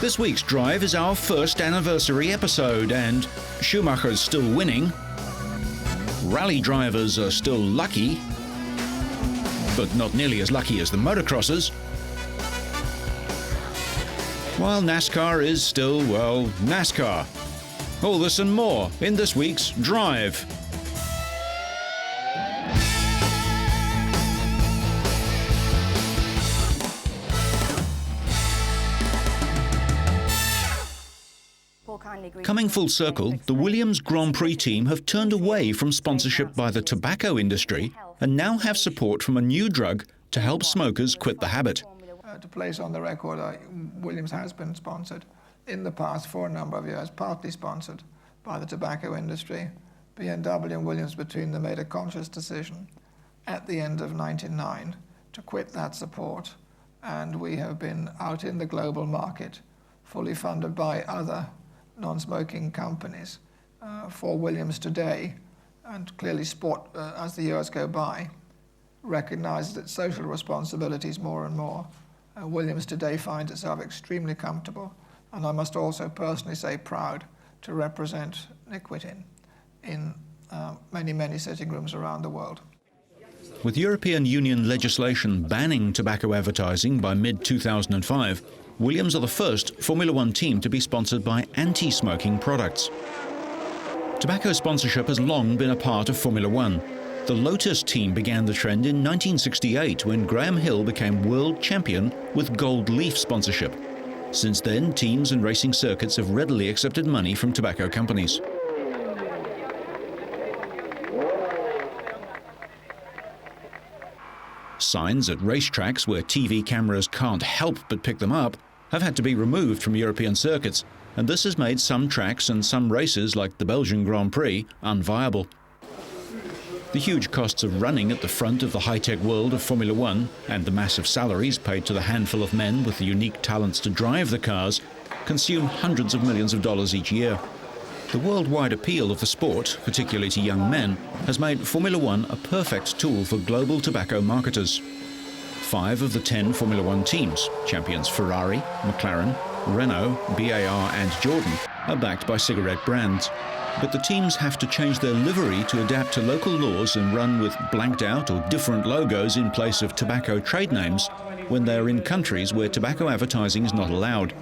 This week's Drive is our first anniversary episode, and Schumacher's still winning. Rally drivers are still lucky, but not nearly as lucky as the motocrossers. While NASCAR is still, well, NASCAR. All this and more in this week's Drive. Coming full circle, the Williams Grand Prix team have turned away from sponsorship by the tobacco industry and now have support from a new drug to help smokers quit the habit. To place on the record, Williams has been sponsored in the past for a number of years, partly sponsored by the tobacco industry. BMW and Williams between them made a conscious decision at the end of 1999 to quit that support, and we have been out in the global market, fully funded by other non-smoking companies for Williams today, and clearly sport, as the years go by, recognizes its social responsibilities more and more. Williams today finds itself extremely comfortable, and I must also personally say proud to represent nicotine in many, many sitting rooms around the world. With European Union legislation banning tobacco advertising by mid-2005, Williams are the first Formula One team to be sponsored by anti-smoking products. Tobacco sponsorship has long been a part of Formula One. The Lotus team began the trend in 1968 when Graham Hill became world champion with gold leaf sponsorship. Since then, teams and racing circuits have readily accepted money from tobacco companies. Signs at racetracks where TV cameras can't help but pick them up have had to be removed from European circuits, and this has made some tracks and some races, like the Belgian Grand Prix, unviable. The huge costs of running at the front of the high-tech world of Formula One and the massive salaries paid to the handful of men with the unique talents to drive the cars consume hundreds of millions of dollars each year. The worldwide appeal of the sport, particularly to young men, has made Formula One a perfect tool for global tobacco marketers. 5 of the 10 Formula One teams, champions Ferrari, McLaren, Renault, BAR and Jordan, are backed by cigarette brands. But the teams have to change their livery to adapt to local laws and run with blanked out or different logos in place of tobacco trade names when they are in countries where tobacco advertising is not allowed.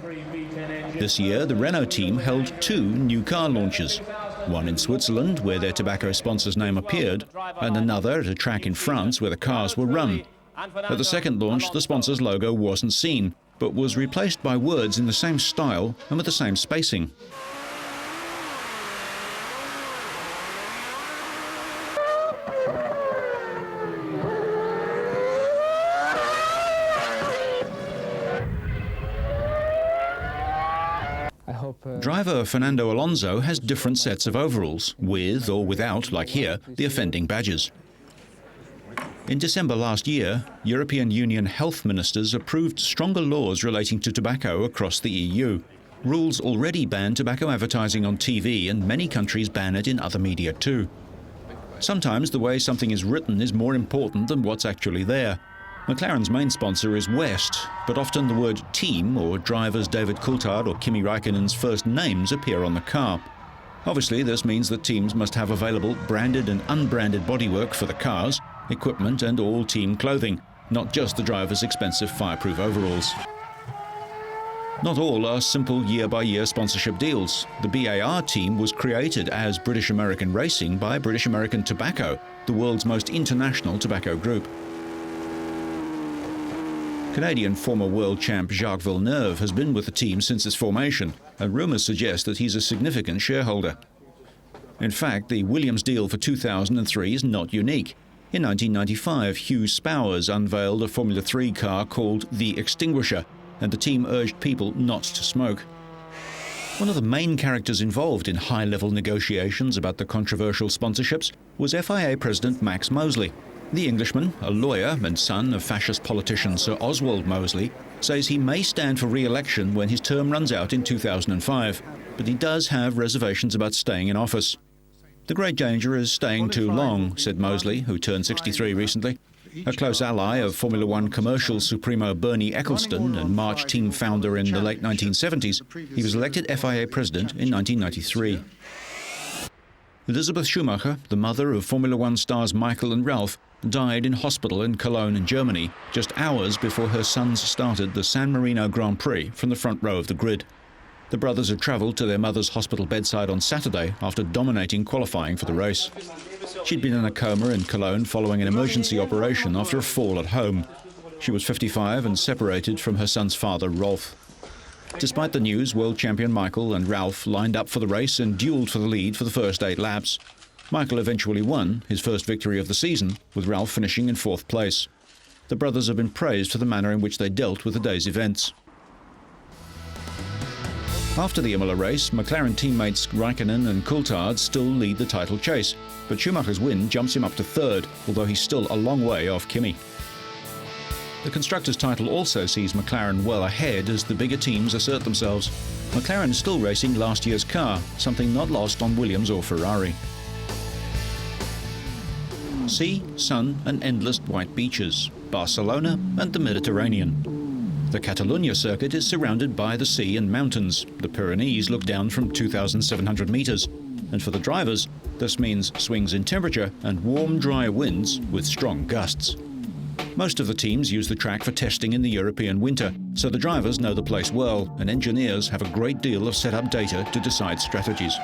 This year, the Renault team held 2 new car launches, one in Switzerland, where their tobacco sponsor's name appeared, and another at a track in France where the cars were run. At the second launch, the sponsor's logo wasn't seen, but was replaced by words in the same style and with the same spacing. Driver Fernando Alonso has different sets of overalls, with or without, like here, the offending badges. In December last year, European Union health ministers approved stronger laws relating to tobacco across the EU. Rules already ban tobacco advertising on TV, and many countries ban it in other media too. Sometimes the way something is written is more important than what's actually there. McLaren's main sponsor is West, but often the word team or drivers David Coulthard or Kimi Räikkönen's first names appear on the car. Obviously, this means that teams must have available branded and unbranded bodywork for the cars, equipment and all team clothing, not just the driver's expensive fireproof overalls. Not all are simple year-by-year sponsorship deals. The BAR team was created as British American Racing by British American Tobacco, the world's most international tobacco group. Canadian former world champ Jacques Villeneuve has been with the team since its formation, and rumours suggest that he's a significant shareholder. In fact, the Williams deal for 2003 is not unique. In 1995, Hugh Spowers unveiled a Formula 3 car called the Extinguisher, and the team urged people not to smoke. One of the main characters involved in high-level negotiations about the controversial sponsorships was FIA President Max Mosley. The Englishman, a lawyer and son of fascist politician Sir Oswald Mosley, says he may stand for re-election when his term runs out in 2005, but he does have reservations about staying in office. The great danger is staying too long, said Mosley, who turned 63 recently. A close ally of Formula One commercial supremo Bernie Ecclestone and March team founder in the late 1970s, he was elected FIA president in 1993. Elizabeth Schumacher, the mother of Formula One stars Michael and Ralph, died in hospital in Cologne in Germany just hours before her sons started the San Marino Grand Prix from the front row of the grid. The brothers had travelled to their mother's hospital bedside on Saturday after dominating qualifying for the race. She'd been in a coma in Cologne following an emergency operation after a fall at home. She was 55 and separated from her son's father, Rolf. Despite the news, world champion Michael and Ralph lined up for the race and duelled for the lead for the first 8 laps. Michael eventually won, his first victory of the season, with Ralph finishing in 4th place. The brothers have been praised for the manner in which they dealt with the day's events. After the Imola race, McLaren teammates Raikkonen and Coulthard still lead the title chase, but Schumacher's win jumps him up to 3rd, although he's still a long way off Kimi. The Constructors' title also sees McLaren well ahead as the bigger teams assert themselves. McLaren is still racing last year's car, something not lost on Williams or Ferrari. Sea, sun and endless white beaches, Barcelona and the Mediterranean. The Catalunya circuit is surrounded by the sea and mountains. The Pyrenees look down from 2,700 metres. And for the drivers, this means swings in temperature and warm, dry winds with strong gusts. Most of the teams use the track for testing in the European winter, so the drivers know the place well, and engineers have a great deal of set-up data to decide strategies.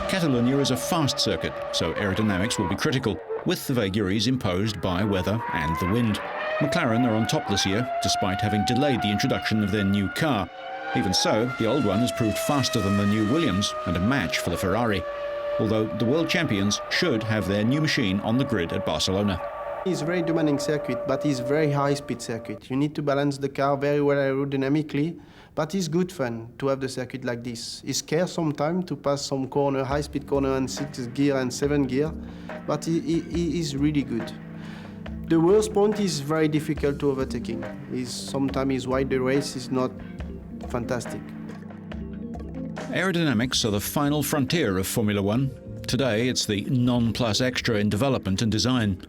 Catalunya is a fast circuit, so aerodynamics will be critical, with the vagaries imposed by weather and the wind. McLaren are on top this year, despite having delayed the introduction of their new car. Even so, the old one has proved faster than the new Williams and a match for the Ferrari. Although the world champions should have their new machine on the grid at Barcelona. It's a very demanding circuit, but it's a very high-speed circuit. You need to balance the car very well aerodynamically, but it's good fun to have the circuit like this. It's scarce sometimes to pass some corner, high-speed corner in 6th gear and 7th gear, but it is really good. The worst point is very difficult to overtaking. Sometimes why the race is not fantastic. Aerodynamics are the final frontier of Formula One. Today it's the non-plus extra in development and design.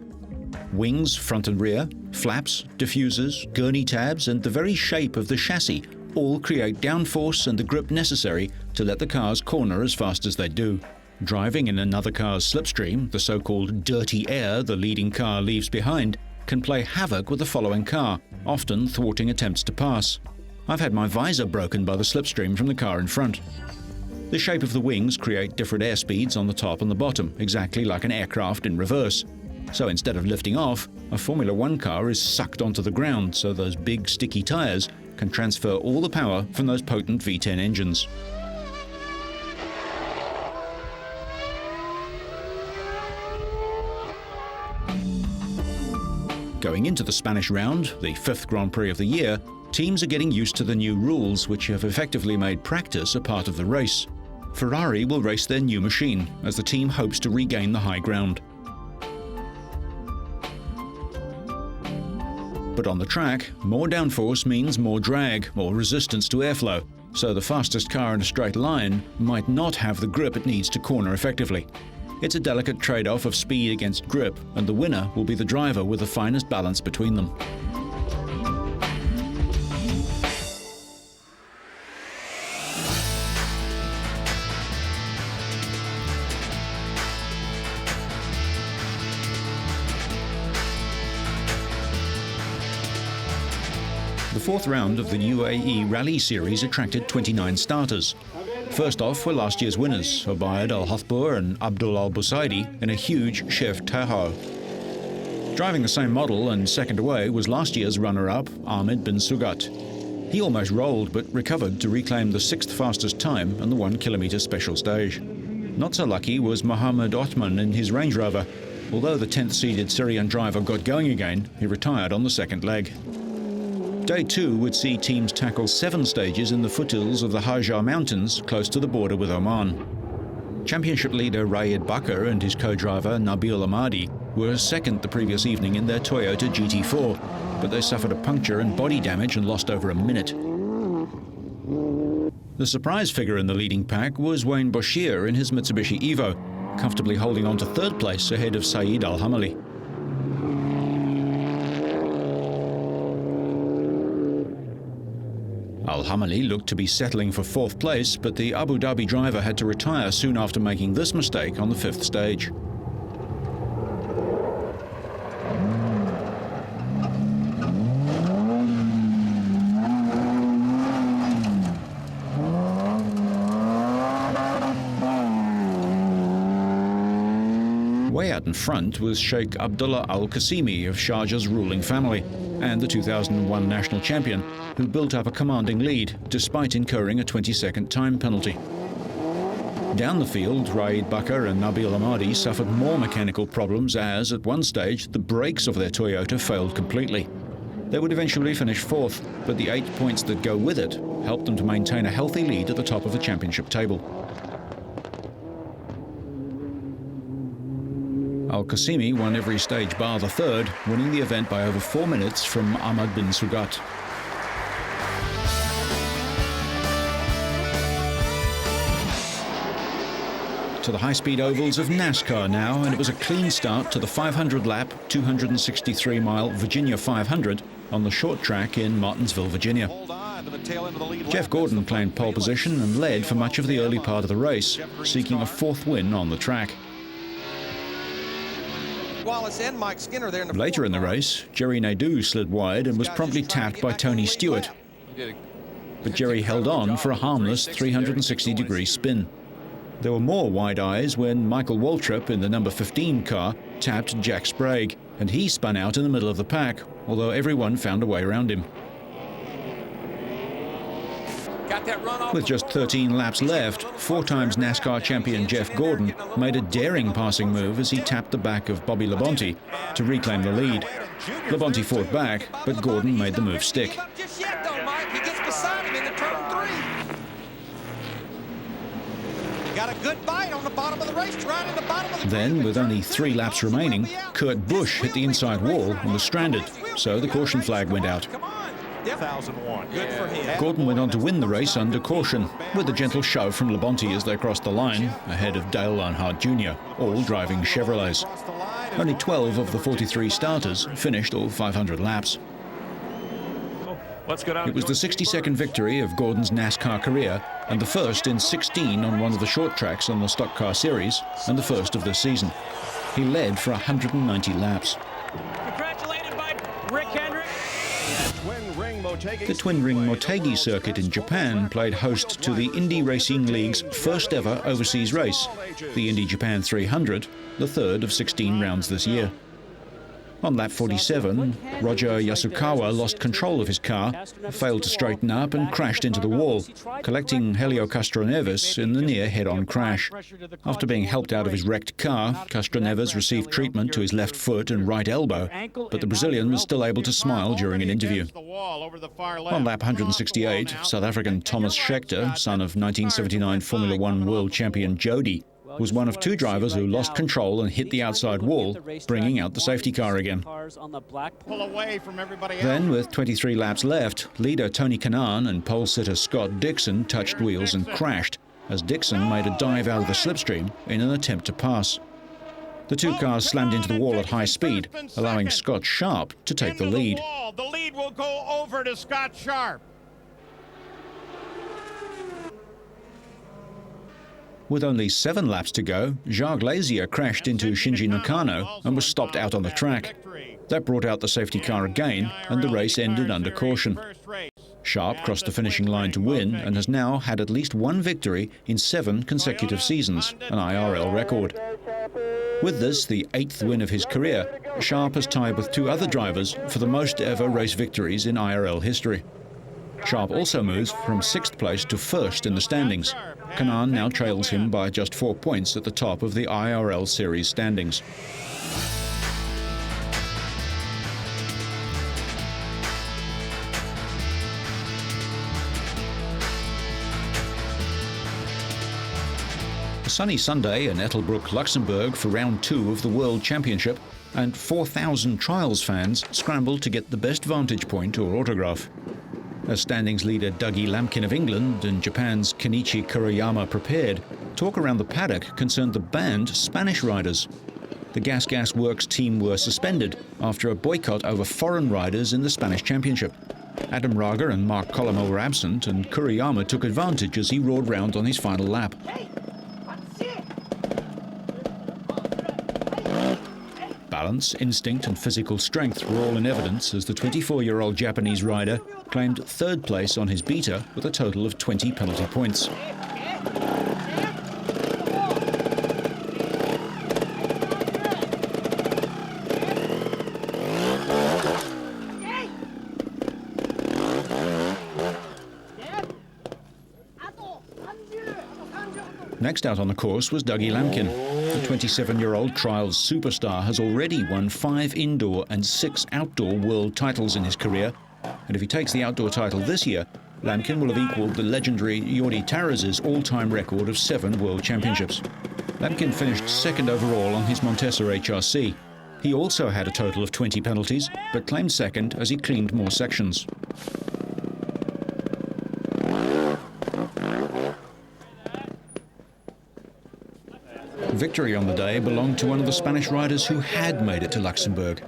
Wings, front and rear, flaps, diffusers, gurney tabs and the very shape of the chassis all create downforce and the grip necessary to let the cars corner as fast as they do. Driving in another car's slipstream, the so-called dirty air the leading car leaves behind, can play havoc with the following car, often thwarting attempts to pass. I've had my visor broken by the slipstream from the car in front. The shape of the wings create different air speeds on the top and the bottom, exactly like an aircraft in reverse. So instead of lifting off, a Formula One car is sucked onto the ground so those big sticky tyres can transfer all the power from those potent V10 engines. Going into the Spanish round, the 5th Grand Prix of the year, teams are getting used to the new rules which have effectively made practice a part of the race. Ferrari will race their new machine as the team hopes to regain the high ground. But on the track, more downforce means more drag, more resistance to airflow, so the fastest car in a straight line might not have the grip it needs to corner effectively. It's a delicate trade-off of speed against grip, and the winner will be the driver with the finest balance between them. The 4th round of the UAE Rally Series attracted 29 starters. First off were last year's winners, Obaid Al-Hathbour and Abdul Al-Busaidi in a huge Chef Tahoe. Driving the same model and second away was last year's runner-up, Ahmed bin Sugat. He almost rolled but recovered to reclaim the 6th fastest time on the 1 kilometre special stage. Not so lucky was Mohammed Othman in his Range Rover. Although the 10th seeded Syrian driver got going again, he retired on the second leg. Day 2 would see teams tackle 7 stages in the foothills of the Hajar Mountains close to the border with Oman. Championship leader Raed Bakr and his co-driver Nabil Ahmadi were second the previous evening in their Toyota GT4, but they suffered a puncture and body damage and lost over a minute. The surprise figure in the leading pack was Wayne Bashir in his Mitsubishi Evo, comfortably holding on to 3rd place ahead of Saeed Al-Hamali. Hamali looked to be settling for fourth place, but the Abu Dhabi driver had to retire soon after making this mistake on the fifth stage. Way out in front was Sheikh Abdullah Al Qasimi of Sharjah's ruling family, and the 2001 national champion, who built up a commanding lead despite incurring a 20-second time penalty. Down the field, Raid Bakr and Nabil Amadi suffered more mechanical problems as, at one stage, the brakes of their Toyota failed completely. They would eventually finish fourth, but the 8 points that go with it helped them to maintain a healthy lead at the top of the championship table. Al-Qasimi won every stage bar the third, winning the event by over 4 minutes from Ahmad bin Sugat. To the high-speed ovals of NASCAR now, and it was a clean start to the 500-lap, 263-mile Virginia 500 on the short track in Martinsville, Virginia. Jeff Gordon claimed pole position and led for much of the early part of the race, seeking a fourth win on the track. And Mike Skinner there in the Later in the race, Jerry Nadeau slid wide and was promptly tapped by Tony Stewart. But Jerry held on for a harmless 360-degree spin. There were more wide eyes when Michael Waltrip in the number 15 car tapped Jack Sprague, and he spun out in the middle of the pack, although everyone found a way around him. With just 13 laps left, 4 times NASCAR champion Jeff Gordon made a daring passing move as he tapped the back of Bobby Labonte to reclaim the lead. Labonte fought back, but Gordon made the move stick. Then, with only 3 laps remaining, Kurt Busch hit the inside wall and was stranded, so the caution flag went out. 2001. Good for him. Gordon went on to win the race under caution, with a gentle shove from Labonte as they crossed the line, ahead of Dale Earnhardt Jr., all driving Chevrolets. Only 12 of the 43 starters finished all 500 laps. It was the 62nd victory of Gordon's NASCAR career, and the first in 16 on one of the short tracks on the Stock Car Series, and the first of this season. He led for 190 laps. Congratulated by Rick Hendrick. The Twin Ring Motegi circuit in Japan played host to the Indy Racing League's first ever overseas race, the Indy Japan 300, the third of 16 rounds this year. On lap 47, Roger Yasukawa lost control of his car, failed to straighten up and crashed into the wall, collecting Helio Castroneves in the near head-on crash. After being helped out of his wrecked car, Castroneves received treatment to his left foot and right elbow, but the Brazilian was still able to smile during an interview. On lap 168, South African Thomas Scheckter, son of 1979 Formula One world champion Jody, was one of 2 drivers who lost control and hit the outside wall, bringing out the safety car again. Then, with 23 laps left, leader Tony Kanaan and pole sitter Scott Dixon touched wheels and crashed, as Dixon made a dive out of the slipstream in an attempt to pass. The 2 cars slammed into the wall at high speed, allowing Scott Sharp to take the lead. The lead will go over to Scott Sharp. With only 7 laps to go, Jacques Lazier crashed into Shinji Nakano and was stopped out on the track. That brought out the safety car again, and the race ended under caution. Sharp crossed the finishing line to win and has now had at least 1 victory in 7 consecutive seasons, an IRL record. With this, the 8th win of his career, Sharp has tied with 2 other drivers for the most ever race victories in IRL history. Sharp also moves from 6th place to 1st in the standings. Kanaan now trails him by just 4 points at the top of the IRL Series standings. A sunny Sunday in Ettelbruck, Luxembourg for round 2 of the World Championship, and 4,000 Trials fans scrambled to get the best vantage point or autograph. As standings leader Dougie Lampkin of England and Japan's Kenichi Kuriyama prepared, talk around the paddock concerned the banned Spanish riders. The Gas Gas Works team were suspended after a boycott over foreign riders in the Spanish Championship. Adam Raga and Mark Collomel were absent, and Kuriyama took advantage as he roared round on his final lap. Balance, instinct and physical strength were all in evidence as the 24-year-old Japanese rider claimed third place on his beater with a total of 20 penalty points. Next out on the course was Dougie Lamkin. The 27-year-old trials superstar has already won 5 indoor and 6 outdoor world titles in his career, and if he takes the outdoor title this year, Lamkin will have equalled the legendary Jordi Taras's all-time record of 7 world championships. Lamkin finished second overall on his Montesa HRC. He also had a total of 20 penalties, but claimed second as he cleaned more sections. Victory on the day belonged to one of the Spanish riders who had made it to Luxembourg.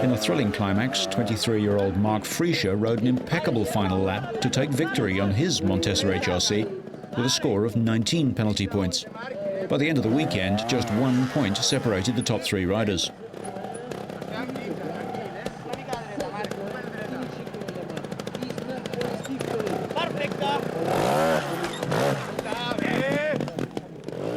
In a thrilling climax, 23-year-old Marc Frischer rode an impeccable final lap to take victory on his Montesa HRC with a score of 19 penalty points. By the end of the weekend, just 1 point separated the top 3 riders.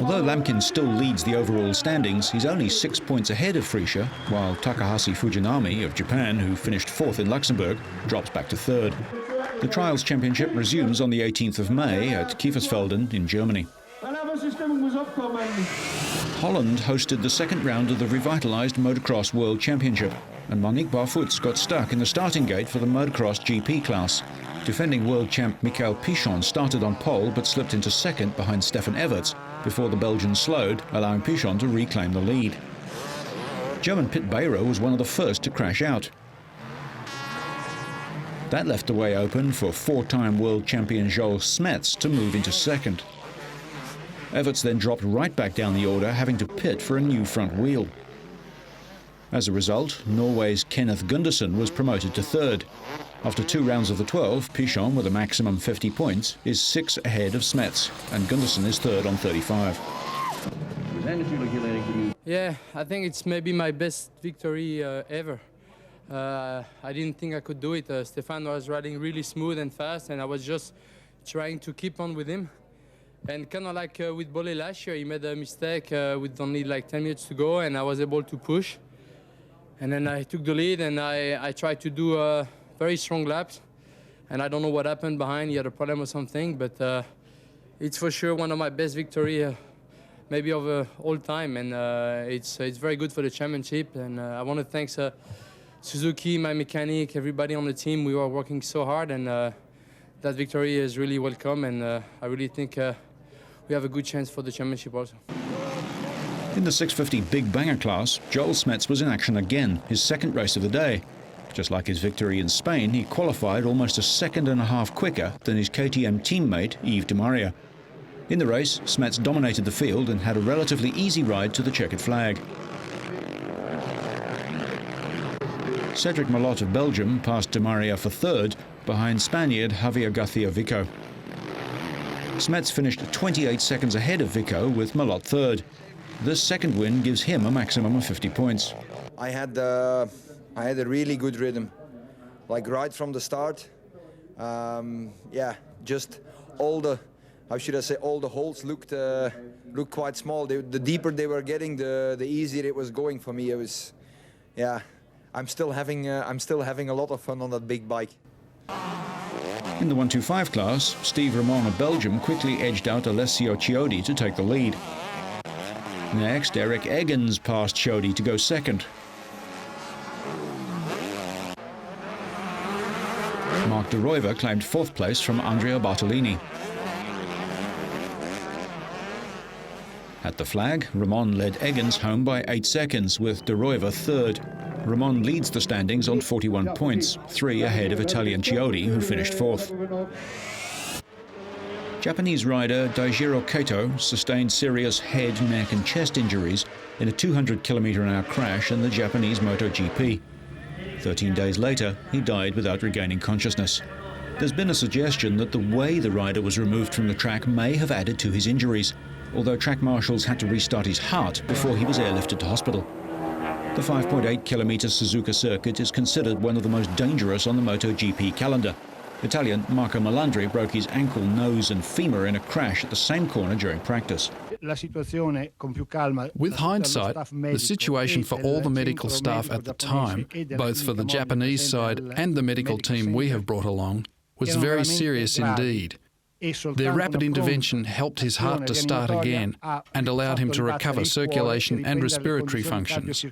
Although Lamkin still leads the overall standings, he's only 6 points ahead of Frischer, while Takahashi Fujinami of Japan, who finished 4th in Luxembourg, drops back to 3rd. The Trials Championship resumes on the 18th of May at Kiefersfelden in Germany. Holland hosted the second round of the revitalised Motocross World Championship, and Monique Barfoot's got stuck in the starting gate for the Motocross GP class. Defending world champ Michael Pichon started on pole but slipped into second behind Stefan Everts before the Belgian slowed, allowing Pichon to reclaim the lead. German Pit Beirer was one of the first to crash out. That left the way open for 4-time world champion Joel Smets to move into second. Everts then dropped right back down the order, having to pit for a new front wheel. As a result, Norway's Kenneth Gundersen was promoted to 3rd. After 2 rounds of the 12, Pichon, with a maximum 50 points, is 6 ahead of Smets, and Gundersen is 3rd on 35. Yeah, I think it's maybe my best victory ever. I didn't think I could do it. Stefan was riding really smooth and fast, and I was just trying to keep on with him. And kind of like with Bolle last year, he made a mistake with only like 10 minutes to go, and I was able to push. And then I took the lead, and I tried to do very strong laps. And I don't know what happened behind. He had a problem or something, but it's for sure one of my best victories, maybe of all time. And it's very good for the championship. And I want to thank Suzuki, my mechanic, everybody on the team. We were working so hard, and that victory is really welcome. And I really think we have a good chance for the championship also. In the 650 Big Banger class, Joel Smets was in action again, his second race of the day. Just like his victory in Spain, he qualified almost a second and a half quicker than his KTM teammate, Yves de Maria. In the race, Smets dominated the field and had a relatively easy ride to the checkered flag. Cedric Malot of Belgium passed de Maria for 3rd, behind Spaniard Javier Garcia Vico. Smets finished 28 seconds ahead of Vico, with Malot 3rd. This second win gives him a maximum of 50 points. I had a really good rhythm, like right from the start. Yeah, just all the, how should I say, all the holes looked quite small. The deeper they were getting, the easier it was going for me. It was, yeah, I'm still having a lot of fun on that big bike. In the 125 class, Steve Ramon of Belgium quickly edged out Alessio Chiodi to take the lead. Next, Eric Eggins passed Chiodi to go second. Mark de Ruyver claimed 4th place from Andrea Bartolini. At the flag, Ramon led Eggins home by 8 seconds, with de Ruyver 3rd. Ramon leads the standings on 41 points, 3 ahead of Italian Chiodi, who finished 4th. Japanese rider Daijiro Kato sustained serious head, neck and chest injuries in a 200 km/h crash in the Japanese MotoGP. 13 days later, he died without regaining consciousness. There's been a suggestion that the way the rider was removed from the track may have added to his injuries, although track marshals had to restart his heart before he was airlifted to hospital. The 5.8-kilometre Suzuka circuit is considered one of the most dangerous on the MotoGP calendar. Italian Marco Melandri broke his ankle, nose and femur in a crash at the same corner during practice. With hindsight, the situation for all the medical staff at the time, both for the Japanese side and the medical team we have brought along, was very serious indeed. Their rapid intervention helped his heart to start again and allowed him to recover circulation and respiratory functions.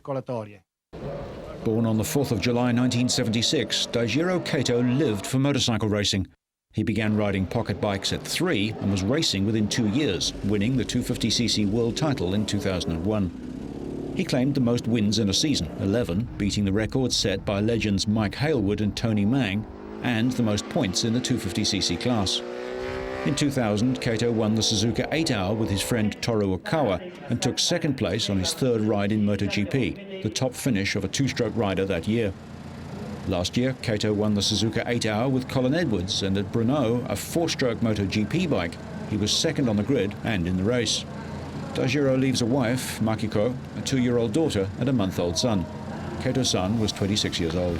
Born on the 4th of July 1976, Daijiro Kato lived for motorcycle racing. He began riding pocket bikes at 3 and was racing within 2 years, winning the 250cc world title in 2001. He claimed the most wins in a season, 11, beating the record set by legends Mike Hailwood and Tony Mang, and the most points in the 250cc class. In 2000, Kato won the Suzuka 8-hour with his friend Toru Okawa and took second place on his third ride in MotoGP, the top finish of a two-stroke rider that year. Last year, Kato won the Suzuka 8-hour with Colin Edwards, and at Brno, a four-stroke MotoGP bike, he was second on the grid and in the race. Daijiro leaves a wife, Makiko, a 2-year-old daughter and a month-old son. Kato's son was 26 years old.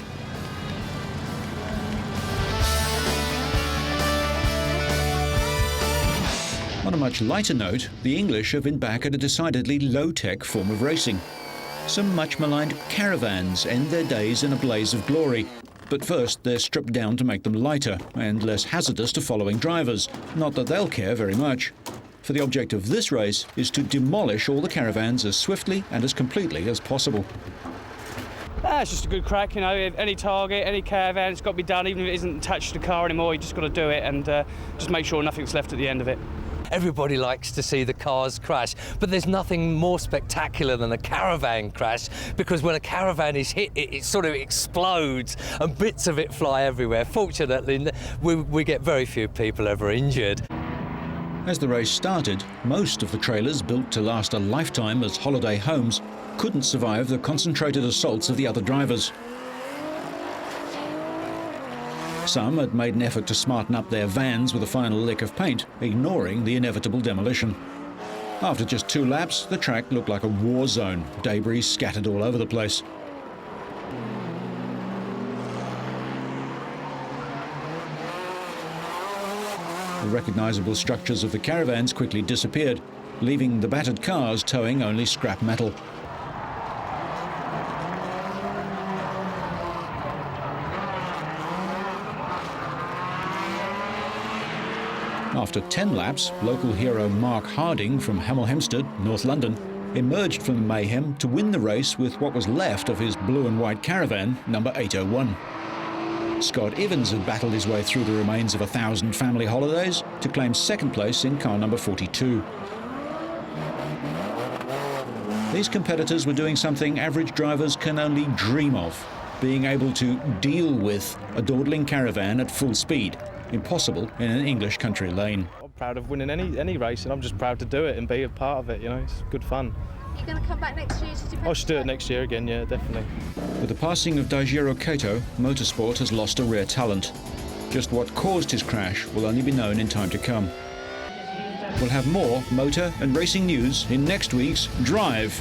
On a much lighter note, the English have been back at a decidedly low-tech form of racing. Some much-maligned caravans end their days in a blaze of glory, but first they're stripped down to make them lighter and less hazardous to following drivers. Not that they'll care very much. For the object of this race is to demolish all the caravans as swiftly and as completely as possible. It's just a good crack, you know, any target, any caravan, it's got to be done, even if it isn't attached to the car anymore, you just got to do it and just make sure nothing's left at the end of it. Everybody likes to see the cars crash, but there's nothing more spectacular than a caravan crash, because when a caravan is hit, it sort of explodes and bits of it fly everywhere. Fortunately, we get very few people ever injured. As the race started, most of the trailers built to last a lifetime as holiday homes couldn't survive the concentrated assaults of the other drivers. Some had made an effort to smarten up their vans with a final lick of paint, ignoring the inevitable demolition. After just 2 laps, the track looked like a war zone, debris scattered all over the place. The recognizable structures of the caravans quickly disappeared, leaving the battered cars towing only scrap metal. After 10 laps, local hero Mark Harding from Hemel Hempstead, North London, emerged from the mayhem to win the race with what was left of his blue and white caravan, number 801. Scott Evans had battled his way through the remains of 1,000 family holidays to claim second place in car number 42. These competitors were doing something average drivers can only dream of, being able to deal with a dawdling caravan at full speed. Impossible in an English country lane. I'm proud of winning any race, and I'm just proud to do it and be a part of it, you know, it's good fun. You're going to come back next year to do I should do it next year again, yeah, definitely. With the passing of Daijiro Kato, motorsport has lost a rare talent. Just what caused his crash will only be known in time to come. We'll have more motor and racing news in next week's Drive.